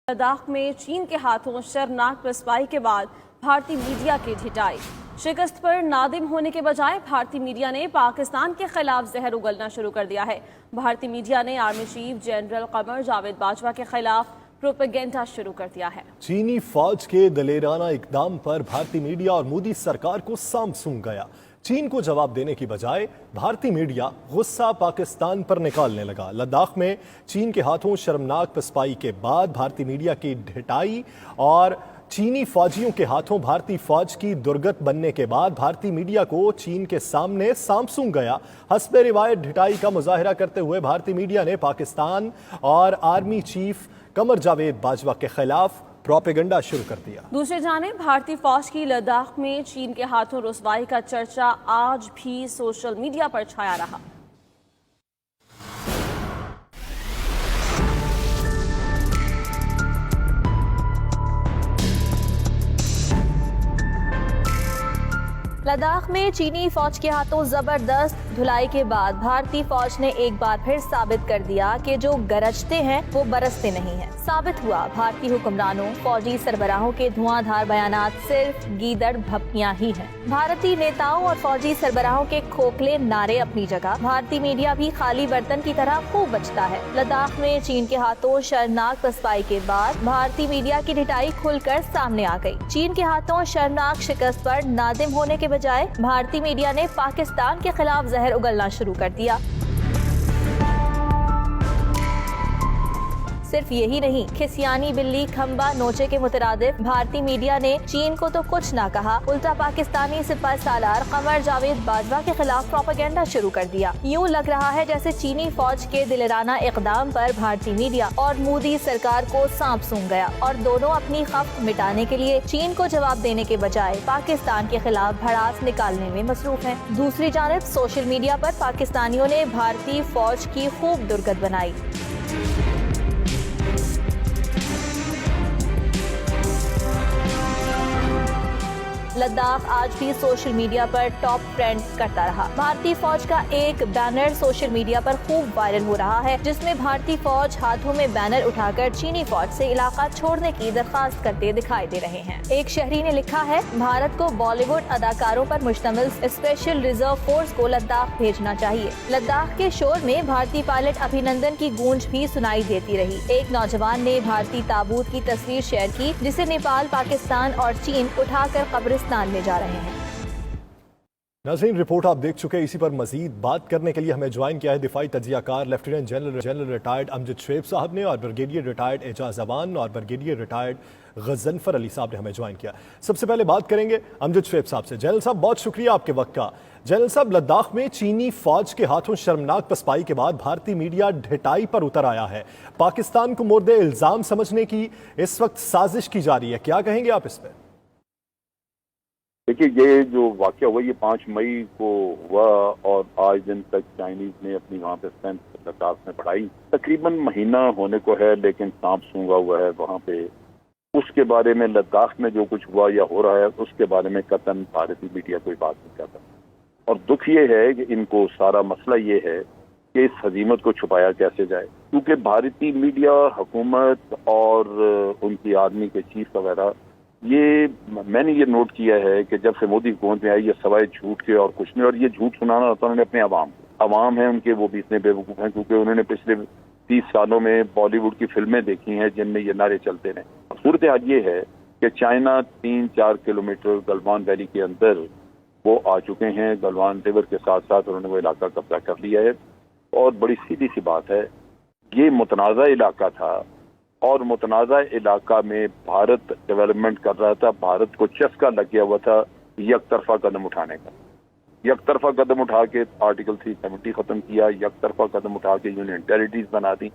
लद्दाख में चीन के हाथों शर्मनाक पसपाई के बाद भारतीय मीडिया की ढिठाई। शिकस्त पर नादिम होने के बजाय भारतीय मीडिया ने पाकिस्तान के खिलाफ जहर उगलना शुरू कर दिया है। भारतीय मीडिया ने army chief general Qamar Javed Bajwa के खिलाफ प्रोपेगेंडा शुरू कर दिया है। चीनी फौज के दलेराना इकदाम पर भारतीय मीडिया और मोदी सरकार को सांप सूंघ गया। चीन को जवाब देने की बजाय भारतीय मीडिया गुस्सा पाकिस्तान पर निकालने लगा। लद्दाख में चीन के हाथों शर्मनाक पसपाई के बाद भारतीय मीडिया की ढिठाई और चीनी फौजियों के हाथों भारतीय फौज की दुर्गत बनने के बाद भारतीय मीडिया को चीन के सामने सांप सूंघ गया। हस्बे रिवायत ढिठाई का मुजाहिरा करते हुए भारतीय मीडिया ने पाकिस्तान और आर्मी चीफ कमर जावेद बाजवा के खिलाफ प्रोपेगेंडा शुरू कर दिया। दूसरी जानिब भारतीय फौज की लद्दाख में चीन के हाथों रुसवाई का चर्चा आज भी सोशल मीडिया पर छाया रहा। लद्दाख में चीनी फौज के हाथों जबरदस्त धुलाई के बाद भारतीय फौज ने एक बार फिर साबित कर दिया कि जो गरजते हैं वो बरसते नहीं हैं। साबित हुआ भारतीय हुक्मरानों, फौजी सरबराहों के धुआंधार बयानात सिर्फ गीदड़ भपकियां ही हैं। भारतीय नेताओं और फौजी सरबराहों के खोखले नारे अपनी जगह, भारतीय मीडिया भी खाली बर्तन की तरह खूब बचता है। लद्दाख में चीन के हाथों शर्मनाक पसपाई के बाद भारतीय मीडिया की ढिठाई खुलकर सामने आ गई। चीन के हाथों शर्मनाक शिकस्त पर नादिम होने के बजाय भारतीय मीडिया ने पाकिस्तान के खिलाफ जहर उगलना शुरू कर दिया। सिर्फ यही नहीं, खिसियानी बिल्ली खंबा नोचे के मुतरादिफ भारतीय मीडिया ने चीन को तो कुछ ना कहा, उल्टा पाकिस्तानी सिपाही सालार कमर जावेद बाजवा के खिलाफ प्रोपेगेंडा शुरू कर दिया। यूं लग रहा है जैसे चीनी फौज के दिलेराना इकदाम पर भारतीय मीडिया और मोदी सरकार को सांप सूंघ गया और दोनों अपनी खौफ मिटाने के लिए चीन को जवाब देने के बजाय पाकिस्तान के खिलाफ भड़ास निकालने में मसरूफ है। दूसरी जानब सोशल मीडिया पर पाकिस्तानियों ने भारतीय फौज की खूब दुर्गत बनाई। लद्दाख आज भी सोशल मीडिया पर टॉप ट्रेंड करता रहा। भारतीय फौज का एक बैनर सोशल मीडिया पर खूब वायरल हो रहा है, जिसमें भारतीय फौज हाथों में बैनर उठाकर चीनी फौज से इलाका छोड़ने की दरखास्त करते दिखाई दे रहे हैं। एक शहरी ने लिखा है, भारत को बॉलीवुड अदाकारों पर मुश्तमिल स्पेशल रिजर्व फोर्स को लद्दाख भेजना चाहिए। लद्दाख के शोर में भारतीय पायलट अभिनंदन की गूंज भी सुनाई देती रही। एक नौजवान ने भारतीय ताबूत की तस्वीर शेयर की, जिसे नेपाल, पाकिस्तान और चीन उठाकर कब्रिस्तान ले जा रहे हैं। नाज़रीन, रिपोर्ट आप देख चुके हैं। इसी पर मजीद बात करने के लिए हमें ज्वाइन किया है दिफाई तजियाकार lieutenant general retired Amjad Shoaib साहब ने और ब्रिगेडियर रिटायर्ड एजाज अवान और ब्रिगेडियर रिटायर्ड गजनफर अली साहब ने हमें ज्वाइन किया। सबसे पहले बात करेंगे अमजद शुएब साहब से। जनरल साहब, बहुत शुक्रिया आपके वक्त का। जनरल साहब, लद्दाख में चीनी फौज के हाथों शर्मनाक पसपाई के बाद भारतीय मीडिया ढिठाई पर उतर आया है। पाकिस्तान को मुर्दे इल्जाम समझने की इस वक्त साजिश की जा रही है, क्या कहेंगे आप इस पर? देखिए, ये जो वाक़या हुआ ये 5 मई को हुआ और आज दिन तक चाइनीज ने अपनी वहाँ पे स्ट्रेंथ लद्दाख में बढ़ाई। तकरीबन महीना होने को है, लेकिन सांप सूंघा हुआ है वहाँ पे। उसके बारे में लद्दाख में जो कुछ हुआ या हो रहा है उसके बारे में कतन भारतीय मीडिया कोई बात नहीं करता। और दुख ये है कि इनको सारा मसला ये है कि इस हजीमत को छुपाया कैसे जाए, क्योंकि भारतीय मीडिया, हुकूमत और उनकी आर्मी के चीफ वगैरह, ये मैंने ये नोट किया है कि जब से मोदी हुकूमत में आई ये सवाए झूठ के और कुछ नहीं। और ये झूठ सुनाना होता उन्होंने अपने अवाम है उनके, वो भी इतने बेवकूफ़ हैं क्योंकि उन्होंने पिछले 30 सालों में बॉलीवुड की फिल्में देखी हैं जिनमें ये नारे चलते रहे। सूरत हाल ये है कि चाइना 3-4 किलोमीटर गलवान वैली के अंदर वो आ चुके हैं। गलवान रिवर के साथ साथ उन्होंने वो इलाका कब्जा कर लिया है। और बड़ी सीधी सी बात है, ये मुतनाज़ा इलाका था और मुतनाज़ा इलाका में भारत डेवलपमेंट कर रहा था। भारत को चस्का लग गया हुआ था एक तरफा कदम उठाने का। एक तरफा कदम उठा के आर्टिकल 370 खत्म किया, एक तरफा कदम उठा के यूनियन टेरिटरीज बना दी।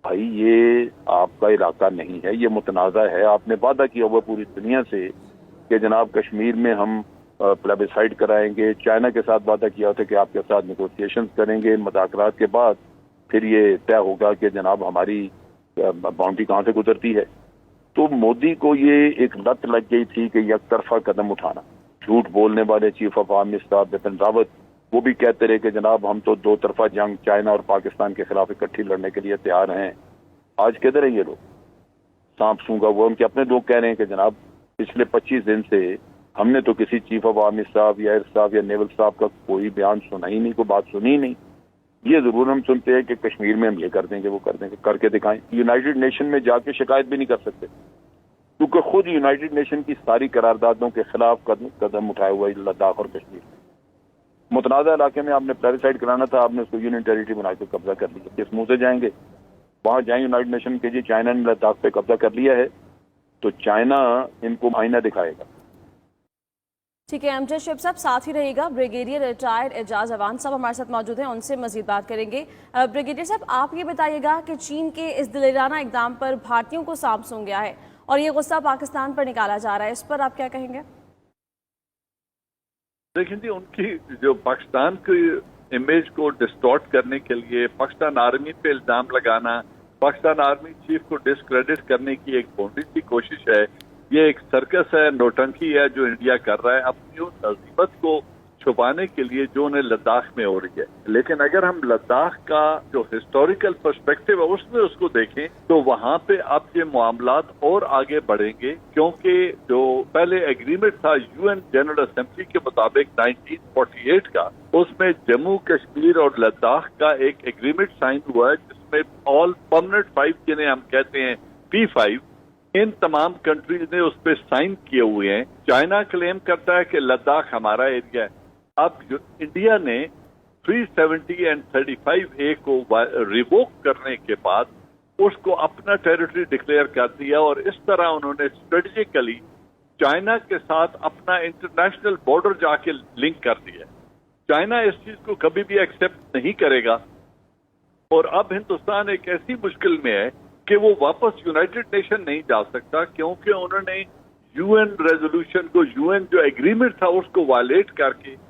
भाई, ये आपका इलाका नहीं है, ये मुतनाज़ा है। आपने वादा किया हुआ पूरी दुनिया से कि जनाब कश्मीर में हम प्लेबिसाइड कराएंगे। चाइना के साथ वादा किया था कि आपके साथ नेगोशिएशंस करेंगे, मुज़ाकरात के बाद फिर ये तय होगा कि जनाब हमारी बाउंड्री कहाँ से गुजरती है। तो मोदी को ये एक लत लग गई थी कि एक तरफा कदम उठाना। झूठ बोलने वाले chief of army staff Bipin Rawat वो भी कहते रहे कि जनाब हम तो 2 तरफा जंग चाइना और पाकिस्तान के खिलाफ इकट्ठी लड़ने के लिए तैयार हैं। आज किधर है ये लोग? सांप सूंघा हुआ। उनके अपने लोग कह रहे हैं कि जनाब पिछले 25 दिन से हमने तो किसी चीफ ऑफ आर्मी साहब या एयर साहब या नेवल साहब का कोई बयान सुना ही नहीं, कोई बात सुनी ही नहीं। ये जरूर हम सुनते हैं कि कश्मीर में हम ये कर देंगे, वो कर देंगे, करके दिखाएं। यूनाइटेड नेशन में जाके शिकायत भी नहीं कर सकते, क्योंकि खुद यूनाइटेड नेशन की सारी करारदादों के खिलाफ कदम उठाया हुआ है लद्दाख और कश्मीर में। मुतनाज़ा इलाके में आपने प्लेरिसाइड कराना था, आपने उसको यूनियन टेरिटरी बना के कब्जा कर लिया। किस मुंह से जाएंगे वहां? जाए यूनाइटेड नेशन के जी चाइना ने लद्दाख पे कब्जा कर लिया है, तो चाइना इनको आईना दिखाएगा। ठीक है अमजद शेख साहब, साथ ही रहेगा ब्रिगेडियर रिटायर्ड एजाज अवान साहब हमारे साथ मौजूद हैं, उनसे मजीद बात करेंगे। ब्रिगेडियर साहब, आप ये बताइएगा कि चीन के इस दिलेराना इकदाम पर भारतीयों को सांप सूंघ गया है और ये गुस्सा पाकिस्तान पर निकाला जा रहा है, इस पर आप क्या कहेंगे? देखिए जी, उनकी जो पाकिस्तान की इमेज को डिस्टॉर्ट करने के लिए पाकिस्तान आर्मी पे इल्जाम लगाना, पाकिस्तान आर्मी चीफ को डिस्क्रेडिट करने की एक भोंडी सी कोशिश है। ये एक सर्कस है, नौटंकी है जो इंडिया कर रहा है अपनी उस अजीमत को छुपाने के लिए जो उन्हें लद्दाख में हो रही है। लेकिन अगर हम लद्दाख का जो हिस्टोरिकल पर्सपेक्टिव है उसमें उसको देखें तो वहां पे अब ये मामलात और आगे बढ़ेंगे, क्योंकि जो पहले एग्रीमेंट था यूएन जनरल असेंबली के मुताबिक 1948 का, उसमें जम्मू कश्मीर और लद्दाख का एक एग्रीमेंट साइन हुआ है जिसमें ऑल परमानेंट 5 जिन्हें हम कहते हैं P5, इन तमाम कंट्रीज ने उस पर साइन किए हुए हैं। चाइना क्लेम करता है कि लद्दाख हमारा एरिया है। अब इंडिया ने 370 एंड 35A को रिवोक करने के बाद उसको अपना टेरिटरी डिक्लेयर कर दिया और इस तरह उन्होंने स्ट्रेटेजिकली चाइना के साथ अपना इंटरनेशनल बॉर्डर जाके लिंक कर दिया। चाइना इस चीज को कभी भी एक्सेप्ट नहीं करेगा और अब हिंदुस्तान एक ऐसी मुश्किल में है कि वो वापस यूनाइटेड नेशन नहीं जा सकता, क्योंकि उन्होंने यूएन रेजोल्यूशन को, यूएन जो एग्रीमेंट था उसको वायलेट करके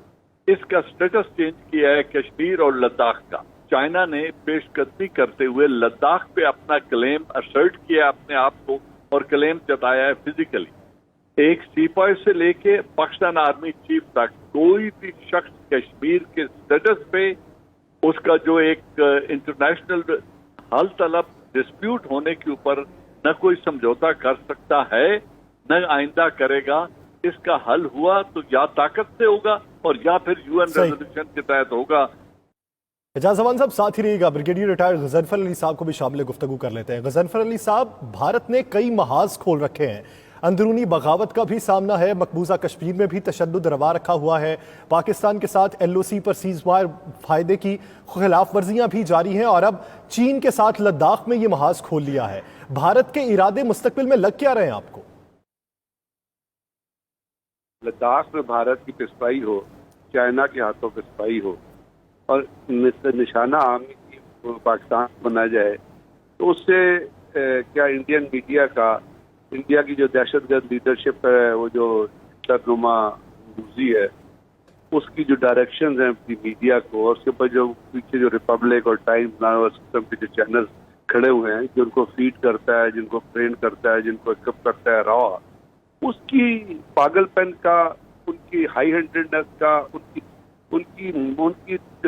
इसका स्टेटस चेंज किया है कश्मीर और लद्दाख का। चाइना ने पेशकदमी करते हुए लद्दाख पे अपना क्लेम असर्ट किया अपने आप को और क्लेम जताया है फिजिकली। एक सिपाही से लेके पाकिस्तान आर्मी चीफ तक कोई भी शख्स कश्मीर के स्टेटस पे उसका जो एक इंटरनेशनल हल तलब डिस्प्यूट होने के ऊपर न कोई समझौता कर सकता है, न आइंदा करेगा। इसका हल हुआ तो या ताकत से होगा और या फिर यूएन रेजोल्यूशन के तहत होगा। एजाज अवान साहब साथ ही रहिएगा, ब्रिगेडियर रिटायर्ड गजनफर अली साहब को भी शामिल गुफ्तगू कर लेते हैं। गजनफर अली साहब, भारत ने कई महाज खोल रखे हैं, अंदरूनी बगावत का भी सामना है, मकबूजा कश्मीर में भी तशद्दुद रवा रखा हुआ है, पाकिस्तान के साथ LOC पर सीजफायर फायदे की खिलाफ वर्जियां भी जारी हैं और अब चीन के साथ लद्दाख में ये महाज खोल लिया है। भारत के इरादे मुस्तकबिल में लग क्या रहे हैं आपको? लद्दाख में भारत की पिसपाई हो, चाइना के हाथों पिसपाई हो और निशाना आर्मी की पाकिस्तान बना जाए, तो उससे क्या इंडियन मीडिया का, इंडिया की जो दहशतगर्द लीडरशिप है, वो जो शरनुमा मूजी है, उसकी जो डायरेक्शंस हैं मीडिया को, और उसके ऊपर जो पीछे जो रिपब्लिक और टाइम्स नाउ सिस्टम के जो चैनल खड़े हुए हैं, जिनको फीड करता है, जिनको ट्रेन करता है, जिनको इक्विप करता है रॉ, उसकी पागलपन का, उनकी हाई हैंडेडनेस का, उनकी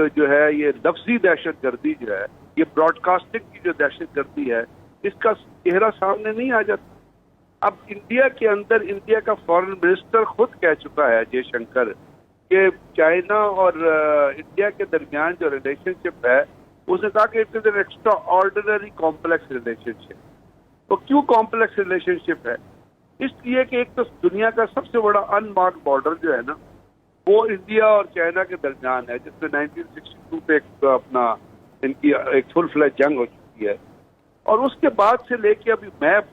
जो है ये लफ्जी दहशतगर्दी जो है, ये ब्रॉडकास्टिंग की जो दहशतगर्दी है, इसका चेहरा सामने नहीं आ जाता। अब इंडिया के अंदर इंडिया का फॉरेन मिनिस्टर खुद कह चुका है, जयशंकर, कि चाइना और इंडिया के दरमियान जो रिलेशनशिप है, उसने कहा कि it is an extra ordinary complex relationship. तो क्यों कॉम्प्लेक्स रिलेशनशिप है? इसलिए कि एक तो दुनिया का सबसे बड़ा अनमार्क्ड बॉर्डर जो है ना, वो इंडिया और चाइना के दरमियान है, जिसमें 1962 पे अपना इनकी एक फुल फ्लैश जंग हो चुकी है। और उसके बाद से लेके अभी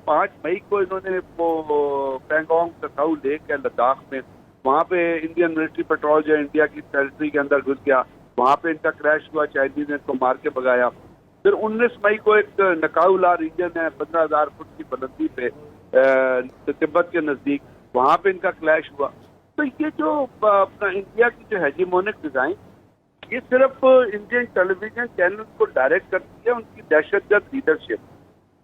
5 मई को इन्होंने वो पैंगोंग तसाऊ लेक है लद्दाख में, वहाँ पे इंडियन मिलिट्री पेट्रोल जो इंडिया की टेरिटरी के अंदर घुस गया, वहाँ पे इनका क्रैश हुआ, चाइनीज ने इनको मार के भगाया। फिर 19 मई को एक नकाउला रीजन है 15,000 फुट की बुलंदी पे तिब्बत के नजदीक, वहाँ पे इनका क्लैश हुआ। तो ये जो अपना इंडिया की जो हेजीमोनिक डिजाइन, ये सिर्फ इंडियन टेलीविजन चैनल को डायरेक्ट करती है उनकी दहशतगर्द लीडरशिप।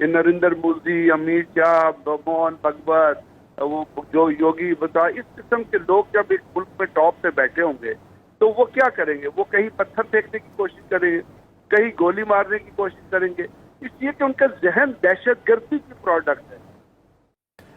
ये नरेंद्र मोदी, अमित शाह, मोहन भगवत, वो जो योगी बता, इस किस्म के लोग जब एक मुल्क में टॉप पे बैठे होंगे तो वो क्या करेंगे? वो कहीं पत्थर फेंकने की कोशिश करेंगे, कहीं गोली मारने की कोशिश करेंगे, इसलिए कि उनका जहन दहशतगर्दी की प्रोडक्ट है।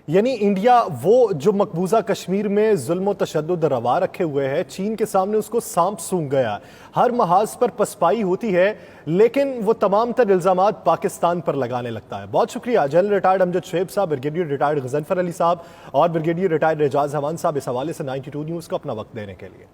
यानी इंडिया वो जो मकबूजा कश्मीर में जुल्म तशद्दुद रवा रखे हुए है, चीन के सामने उसको सांप सूंघ गया। हर महाज पर पसपाई होती है, लेकिन वो तमाम तर इल्जामात पाकिस्तान पर लगाने लगता है। बहुत शुक्रिया जनरल रिटायर्ड अमजद शुएब साहब, ब्रिगेडियर रिटायर्ड गजनफर अली साहब और ब्रिगेडियर रिटायर्ड एजाज अवान साहब इस हवाले से 92 न्यूज़ को अपना वक्त देने के लिए।